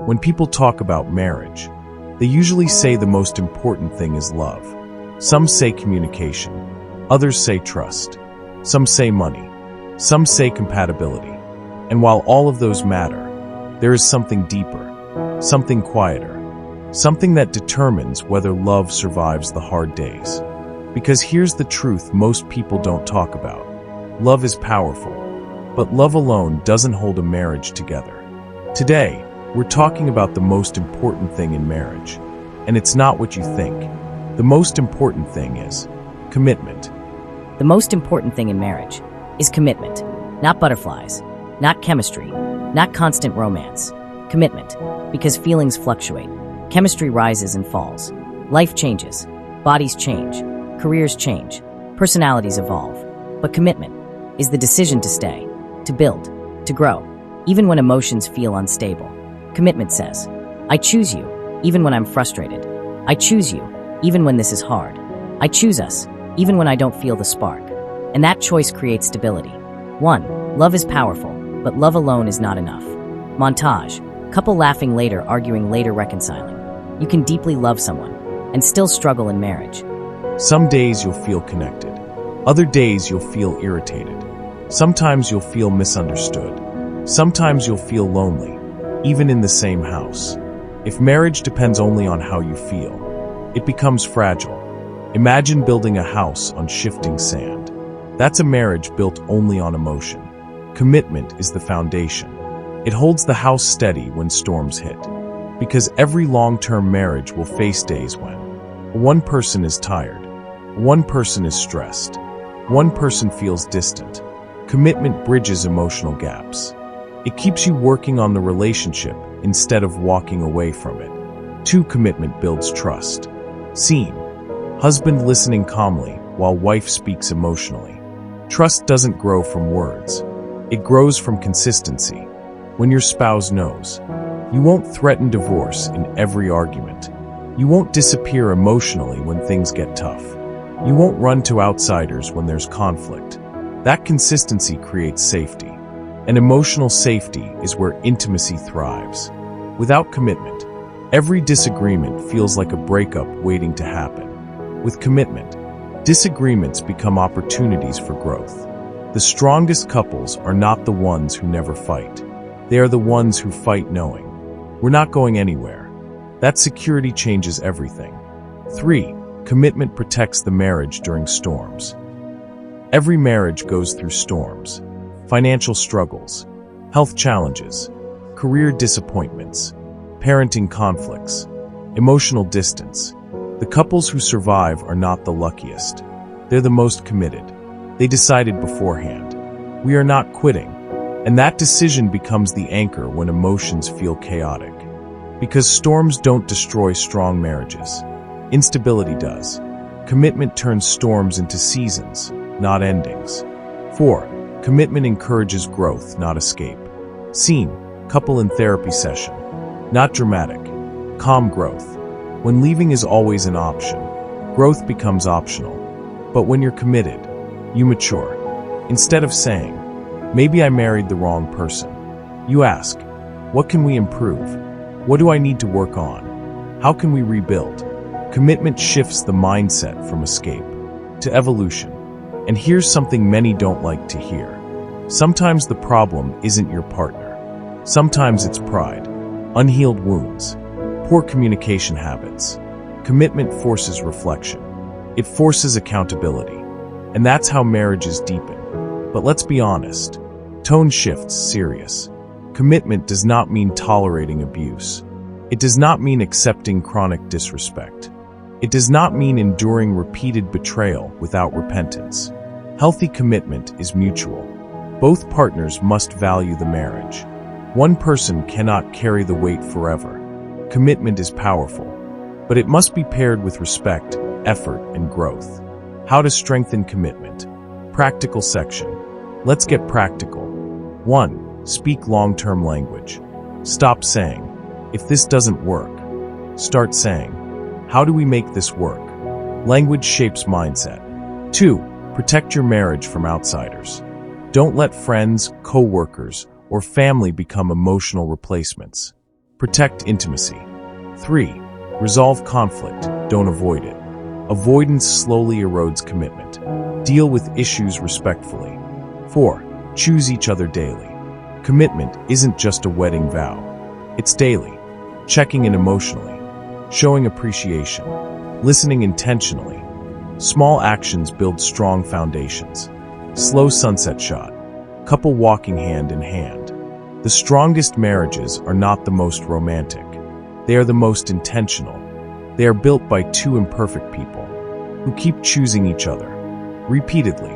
When people talk about marriage, they usually say the most important thing is love. Some say communication, others say trust, some say money, some say compatibility. And while all of those matter, there is something deeper, something quieter, something that determines whether love survives the hard days. Because here's the truth most people don't talk about. Love is powerful, but love alone doesn't hold a marriage together. Today, we're talking about the most important thing in marriage, and it's not what you think. The most important thing is commitment. The most important thing in marriage is commitment, not butterflies, not chemistry, not constant romance. Commitment, because feelings fluctuate, chemistry rises and falls, life changes, bodies change, careers change, personalities evolve. But commitment is the decision to stay, to build, to grow, even when emotions feel unstable. Commitment says, I choose you, even when I'm frustrated. I choose you, even when this is hard. I choose us, even when I don't feel the spark. And that choice creates stability. 1. Love is powerful, but love alone is not enough. Montage. Couple laughing later, arguing later, reconciling. You can deeply love someone and still struggle in marriage. Some days you'll feel connected. Other days you'll feel irritated. Sometimes you'll feel misunderstood. Sometimes you'll feel lonely, even in the same house. If marriage depends only on how you feel, it becomes fragile. Imagine building a house on shifting sand. That's a marriage built only on emotion. Commitment is the foundation. It holds the house steady when storms hit. Because every long-term marriage will face days when one person is tired, one person is stressed, one person feels distant. Commitment bridges emotional gaps. It keeps you working on the relationship instead of walking away from it. 2. Commitment builds trust. Scene. Husband listening calmly while wife speaks emotionally. Trust doesn't grow from words. It grows from consistency. When your spouse knows, you won't threaten divorce in every argument. You won't disappear emotionally when things get tough. You won't run to outsiders when there's conflict. That consistency creates safety. And emotional safety is where intimacy thrives. Without commitment, every disagreement feels like a breakup waiting to happen. With commitment, disagreements become opportunities for growth. The strongest couples are not the ones who never fight. They are the ones who fight knowing, we're not going anywhere. That security changes everything. 3. Commitment protects the marriage during storms. Every marriage goes through storms. Financial struggles, health challenges, career disappointments, parenting conflicts, emotional distance. The couples who survive are not the luckiest. They're the most committed. They decided beforehand. We are not quitting. And that decision becomes the anchor when emotions feel chaotic. Because storms don't destroy strong marriages. Instability does. Commitment turns storms into seasons, not endings. 4. Commitment encourages growth, not escape. Scene. Couple in therapy session. Not dramatic. Calm growth. When leaving is always an option, growth becomes optional. But when you're committed, you mature. Instead of saying, maybe I married the wrong person, you ask, what can we improve? What do I need to work on? How can we rebuild? Commitment shifts the mindset from escape to evolution. And here's something many don't like to hear. Sometimes the problem isn't your partner. Sometimes it's pride, unhealed wounds, poor communication habits. Commitment forces reflection. It forces accountability. And that's how marriages deepen. But let's be honest. Tone shifts serious. Commitment does not mean tolerating abuse. It does not mean accepting chronic disrespect. It does not mean enduring repeated betrayal without repentance. Healthy commitment is mutual. Both partners must value the marriage. One person cannot carry the weight forever. Commitment is powerful, but it must be paired with respect, effort, and growth. How to strengthen commitment. Practical section. Let's get practical. 1. Speak long-term language. Stop saying, if this doesn't work. Start saying, how do we make this work? Language shapes mindset. 2. Protect your marriage from outsiders. Don't let friends, co-workers, or family become emotional replacements. Protect intimacy. 3. Resolve conflict, don't avoid it. Avoidance slowly erodes commitment. Deal with issues respectfully. 4. Choose each other daily. Commitment isn't just a wedding vow. It's daily. Checking in emotionally. Showing appreciation. Listening intentionally. Small actions build strong foundations. Slow sunset shot. Couple walking hand in hand. The strongest marriages are not the most romantic. They are the most intentional. They are built by two imperfect people who keep choosing each other repeatedly,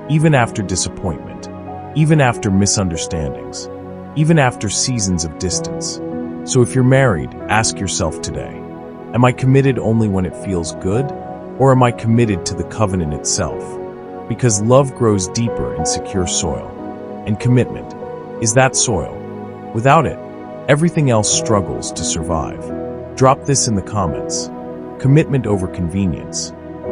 even after disappointment, even after misunderstandings, even after seasons of distance. So if you're married, ask yourself today, am I committed only when it feels good, or am I committed to the covenant itself? Because love grows deeper in secure soil, and commitment is that soil. Without it, everything else struggles to survive. Drop this in the comments. Commitment over convenience.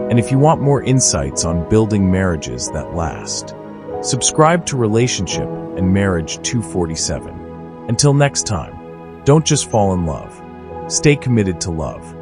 And if you want more insights on building marriages that last, subscribe to Relationship and Marriage 247. Until next time, don't just fall in love. Stay committed to love.